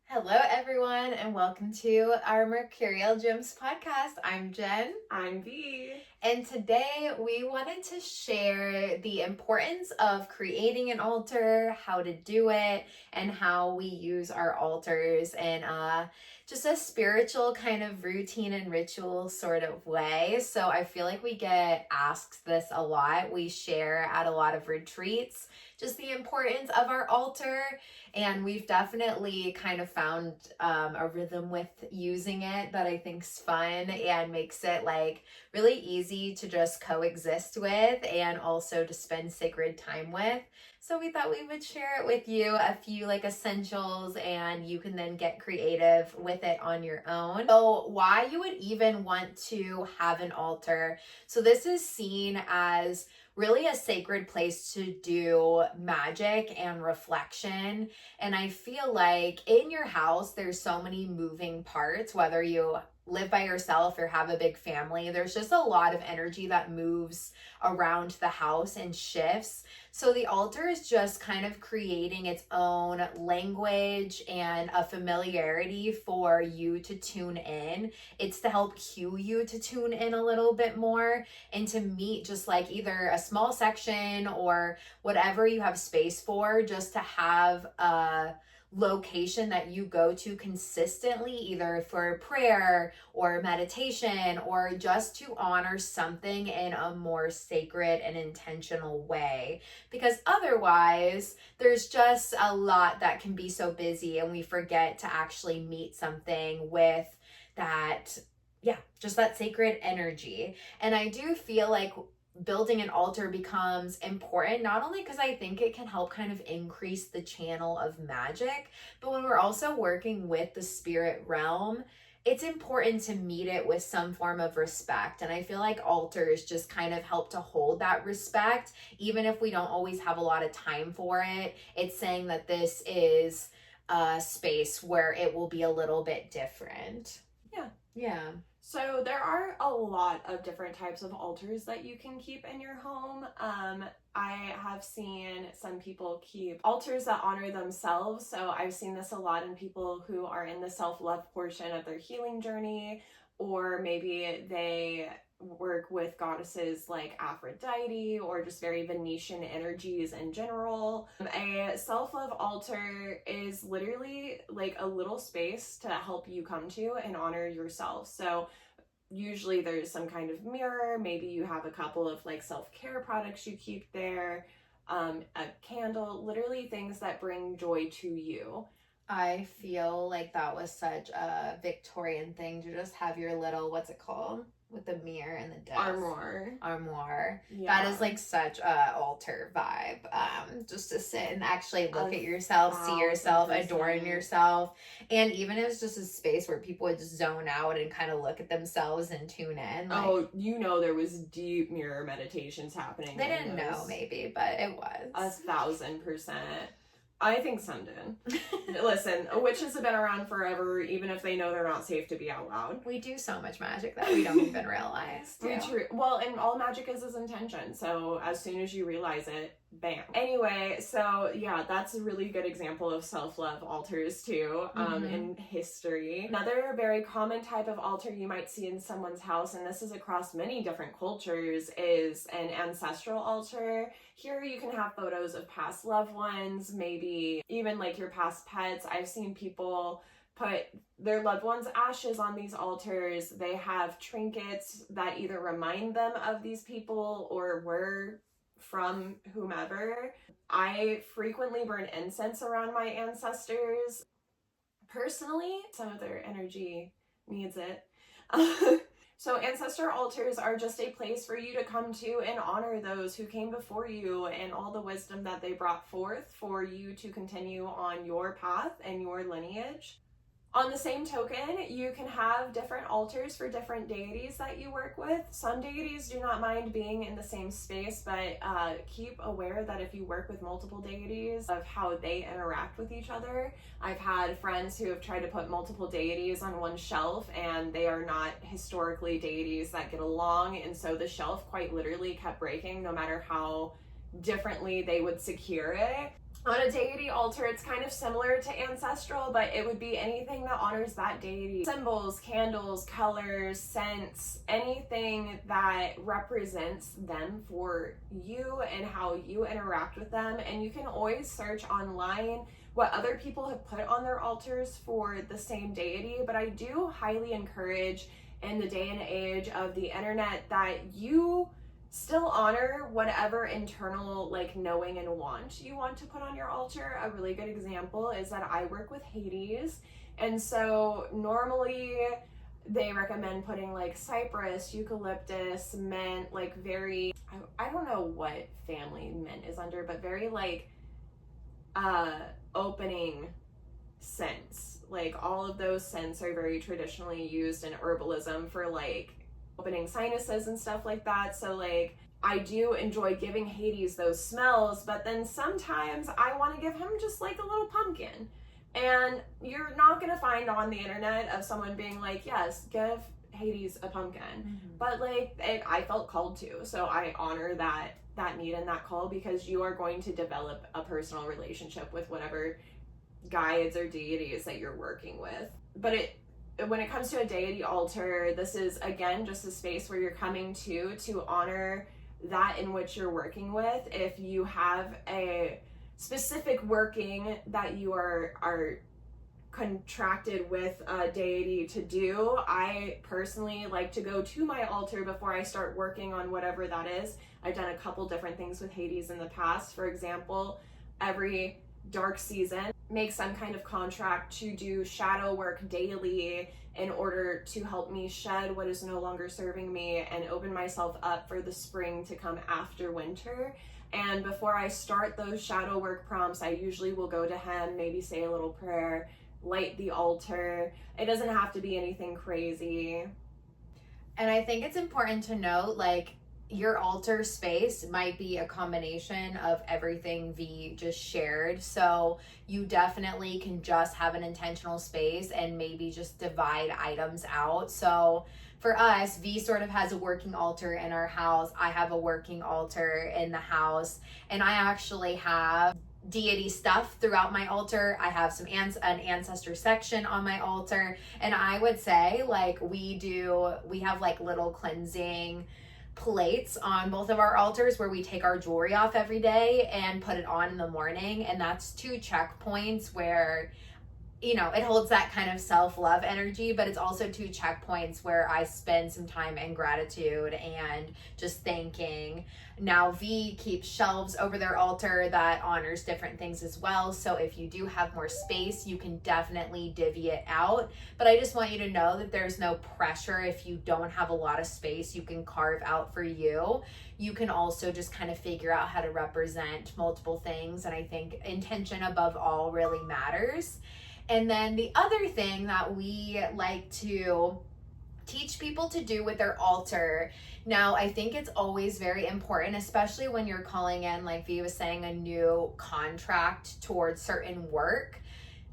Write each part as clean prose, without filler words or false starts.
Hello, everyone, and welcome to our Mercurial Gems podcast. I'm Jen. I'm Vi. And today we wanted to share the importance of creating an altar, how to do it, and how we use our altars in just a spiritual kind of routine and ritual sort of way. So I feel like we get asked this a lot. We share at a lot of retreats just the importance of our altar. And we've definitely kind of found a rhythm with using it that I think's fun and makes it like really easy to just coexist with and also to spend sacred time with. So we thought we would share it with you, a few like essentials, and you can then get creative with it on your own. So why you would even want to have an altar. So this is seen as really a sacred place to do magic and reflection. And I feel like in your house, there's so many moving parts, whether you live by yourself or have a big family. There's just a lot of energy that moves around the house and shifts. So the altar is just kind of creating its own language and a familiarity for you to tune in. It's to help cue you to tune in a little bit more and to meet just like either a small section or whatever you have space for, just to have a location that you go to consistently, either for prayer or meditation or just to honor something in a more sacred and intentional way. Because otherwise, there's just a lot that can be so busy and we forget to actually meet something with that, just that sacred energy. And I do feel like building an altar becomes important, not only because I think it can help kind of increase the channel of magic, but when we're also working with the spirit realm, it's important to meet it with some form of respect. And I feel like altars just kind of help to hold that respect, even if we don't always have a lot of time for it. It's saying that this is a space where it will be a little bit different. Yeah. So there are a lot of different types of altars that you can keep in your home. I have seen some people keep altars that honor themselves. So I've seen this a lot in people who are in the self-love portion of their healing journey, or maybe they work with goddesses like Aphrodite or just very Venetian energies in general. A self-love altar is literally like a little space to help you come to and honor yourself. So usually there's some kind of mirror, maybe you have a couple of like self-care products you keep there, a candle, literally things that bring joy to you. I feel like that was such a Victorian thing to just have your little, what's it called? With the mirror and the desk. Armoire. Yeah. That is like such a altar vibe. Just to sit and actually look at yourself, see yourself, adorn yourself. And even if it's just a space where people would just zone out and kind of look at themselves and tune in. Like, there was deep mirror meditations happening. They didn't know maybe, but it was. 1,000%. I think some did. Listen, witches have been around forever, even if they know they're not safe to be out loud. We do so much magic that we don't even realize. Well, and all magic is intention. So as soon as you realize it, bam. Anyway, so yeah, that's a really good example of self-love altars too, in history. Another very common type of altar you might see in someone's house, and this is across many different cultures, is an ancestral altar. Here you can have photos of past loved ones, maybe even like your past pets. I've seen people put their loved ones' ashes on these altars. They have trinkets that either remind them of these people or were from whomever. I frequently burn incense around my ancestors. Personally, some of their energy needs it. So ancestor altars are just a place for you to come to and honor those who came before you and all the wisdom that they brought forth for you to continue on your path and your lineage. On the same token, you can have different altars for different deities that you work with. Some deities do not mind being in the same space, but keep aware that if you work with multiple deities, of how they interact with each other. I've had friends who have tried to put multiple deities on one shelf, and they are not historically deities that get along, and so the shelf quite literally kept breaking no matter how differently they would secure it. On a deity altar, it's kind of similar to ancestral, but it would be anything that honors that deity. Symbols, candles, colors, scents, anything that represents them for you and how you interact with them. And you can always search online what other people have put on their altars for the same deity, but I do highly encourage in the day and age of the internet that you still honor whatever internal like knowing and want you want to put on your altar. A really good example is that I work with Hades, and so normally they recommend putting like cypress, eucalyptus, mint, like very, I don't know what family mint is under, but very like opening scents. Like all of those scents are very traditionally used in herbalism for like opening sinuses and stuff like that. So like I do enjoy giving Hades those smells, but then sometimes I want to give him just like a little pumpkin. And you're not going to find on the internet of someone being like, yes, give Hades a pumpkin. Mm-hmm. But like I felt called to, so I honor that need and that call, because you are going to develop a personal relationship with whatever guides or deities that you're working with. But when it comes to a deity altar, this is again just a space where you're coming to honor that in which you're working with. If you have a specific working that you are contracted with a deity to do, I personally like to go to my altar before I start working on whatever that is. I've done a couple different things with Hades in the past. For example, every dark season make some kind of contract to do shadow work daily in order to help me shed what is no longer serving me and open myself up for the spring to come after winter. And before I start those shadow work prompts, I usually will go to him, maybe say a little prayer, light the altar. It doesn't have to be anything crazy. And I think it's important to note, like, your altar space might be a combination of everything Vi just shared. So you definitely can just have an intentional space and maybe just divide items out. So for us, Vi sort of has a working altar in our house. I have a working altar in the house, and I actually have deity stuff throughout my altar. I have an ancestor section on my altar, and I would say like we have like little cleansing plates on both of our altars where we take our jewelry off every day and put it on in the morning. And that's 2 checkpoints where, you know, it holds that kind of self-love energy, but it's also 2 checkpoints where I spend some time in gratitude and just thanking. Now Vi keeps shelves over their altar that honors different things as well. So if you do have more space, you can definitely divvy it out. But I just want you to know that there's no pressure. If you don't have a lot of space, you can carve out for you. You can also just kind of figure out how to represent multiple things. And I think intention above all really matters. And then the other thing that we like to teach people to do with their altar. Now, I think it's always very important, especially when you're calling in, like Vi was saying, a new contract towards certain work,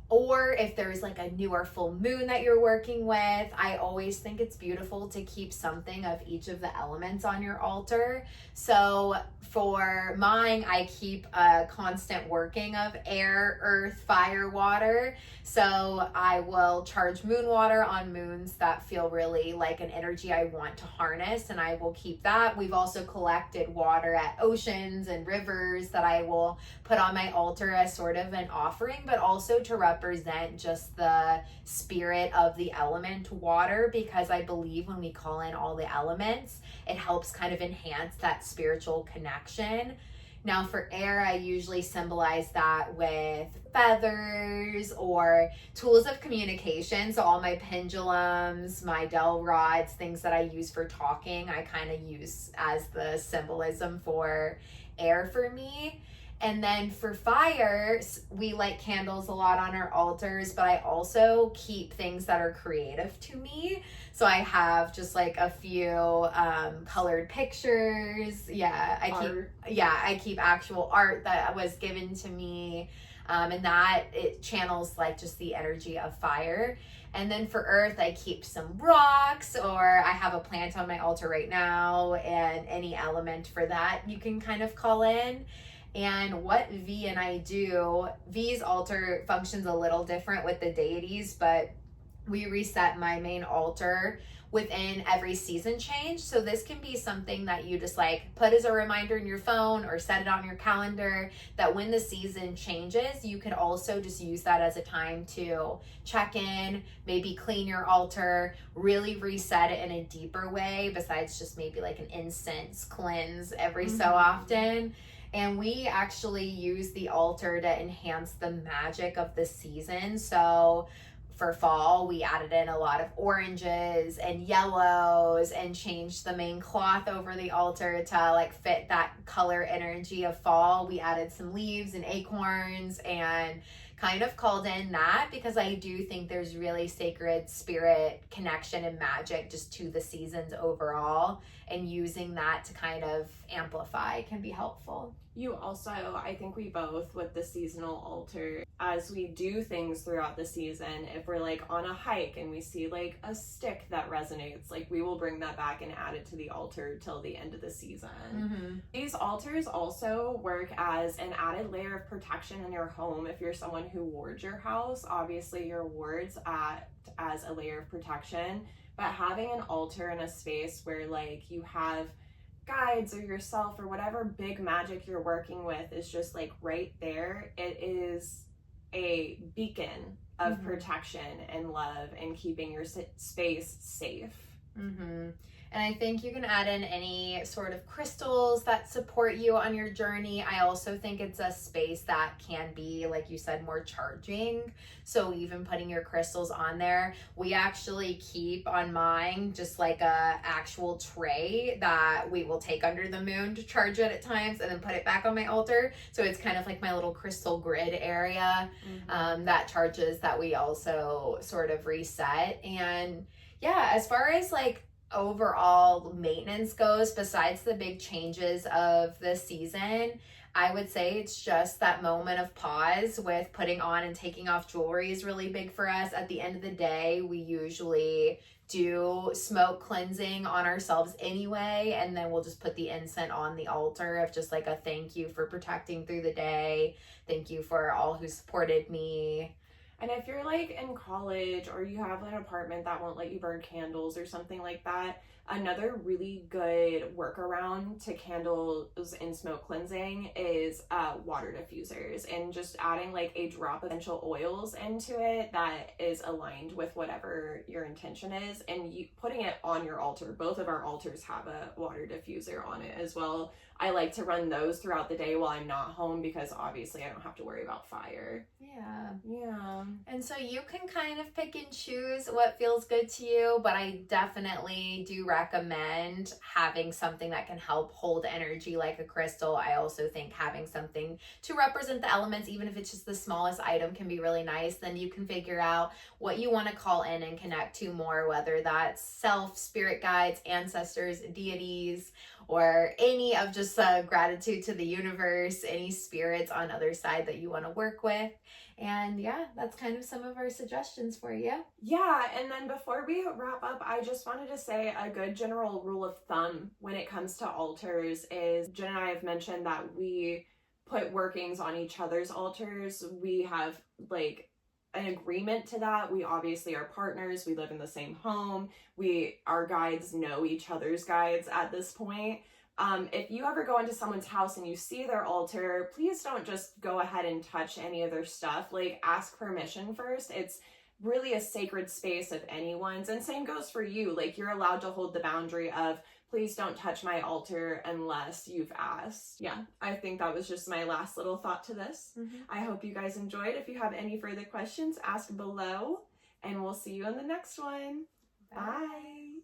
or if there's like a new or full moon that you're working with. I always think it's beautiful to keep something of each of the elements on your altar. So for mine, I keep a constant working of air, earth, fire, water. So I will charge moon water on moons that feel really like an energy I want to harness, and I will keep that. We've also collected water at oceans and rivers that I will put on my altar as sort of an offering, but also to represent just the spirit of the element water, because I believe when we call in all the elements, it helps kind of enhance that spiritual connection. Now for air, I usually symbolize that with feathers or tools of communication. So all my pendulums, my dowel rods, things that I use for talking, I kind of use as the symbolism for air for me. And then for fire, we light candles a lot on our altars, but I also keep things that are creative to me. So I have just like a few colored pictures. I keep actual art that was given to me, and that it channels like just the energy of fire. And then for earth, I keep some rocks, or I have a plant on my altar right now, and any element for that you can kind of call in. And what V and I do, V's altar functions a little different with the deities, but we reset my main altar within every season change. So this can be something that you just like put as a reminder in your phone or set it on your calendar, that when the season changes, you can also just use that as a time to check in, maybe clean your altar, really reset it in a deeper way besides just maybe like an incense cleanse every so often. And we actually use the altar to enhance the magic of the season. So for fall, we added in a lot of oranges and yellows and changed the main cloth over the altar to like fit that color energy of fall. We added some leaves and acorns and kind of called in that, because I do think there's really sacred spirit connection and magic just to the seasons overall, and using that to kind of amplify can be helpful. You also, I think we both, with the seasonal altar, as we do things throughout the season, if we're like on a hike and we see like a stick that resonates, like we will bring that back and add it to the altar till the end of the season. These altars also work as an added layer of protection in your home. If you're someone who wards your house, obviously your wards act as a layer of protection, but having an altar in a space where like you have guides or yourself or whatever big magic you're working with is just like right there, it is a beacon of protection and love and keeping your space safe. And I think you can add in any sort of crystals that support you on your journey. I also think it's a space that can be, like you said, more charging. So even putting your crystals on there, we actually keep on mine just like a actual tray that we will take under the moon to charge it at times and then put it back on my altar. So it's kind of like my little crystal grid area that charges, that we also sort of reset. And yeah, as far as like overall maintenance goes, besides the big changes of the season, I would say it's just that moment of pause with putting on and taking off jewelry is really big for us. At the end of the day, we usually do smoke cleansing on ourselves anyway, and then we'll just put the incense on the altar of just like a thank you for protecting through the day, thank you for all who supported me. And if you're like in college or you have an apartment that won't let you burn candles or something like that, another really good workaround to candles and smoke cleansing is water diffusers, and just adding like a drop of essential oils into it that is aligned with whatever your intention is, and you putting it on your altar. Both of our altars have a water diffuser on it as well. I like to run those throughout the day while I'm not home, because obviously I don't have to worry about fire. Yeah. And so you can kind of pick and choose what feels good to you, but I definitely do recommend having something that can help hold energy like a crystal. I also think having something to represent the elements, even if it's just the smallest item, can be really nice. Then you can figure out what you want to call in and connect to more, whether that's self, spirit guides, ancestors, deities, or any of just gratitude to the universe, any spirits on other side that you want to work with. And yeah, that's kind of some of our suggestions for you. Yeah, and then before we wrap up, I just wanted to say a good general rule of thumb when it comes to altars is, Jen and I have mentioned that we put workings on each other's altars. We have like an agreement to that. We obviously are partners. We live in the same home. Our guides know each other's guides at this point. If you ever go into someone's house and you see their altar, please don't just go ahead and touch any of their stuff. Like, ask permission first. It's really a sacred space of anyone's, and same goes for you. Like, you're allowed to hold the boundary of, please don't touch my altar unless you've asked. Yeah, I think that was just my last little thought to this. I hope you guys enjoyed. If you have any further questions, ask below, and we'll see you in the next one. Bye.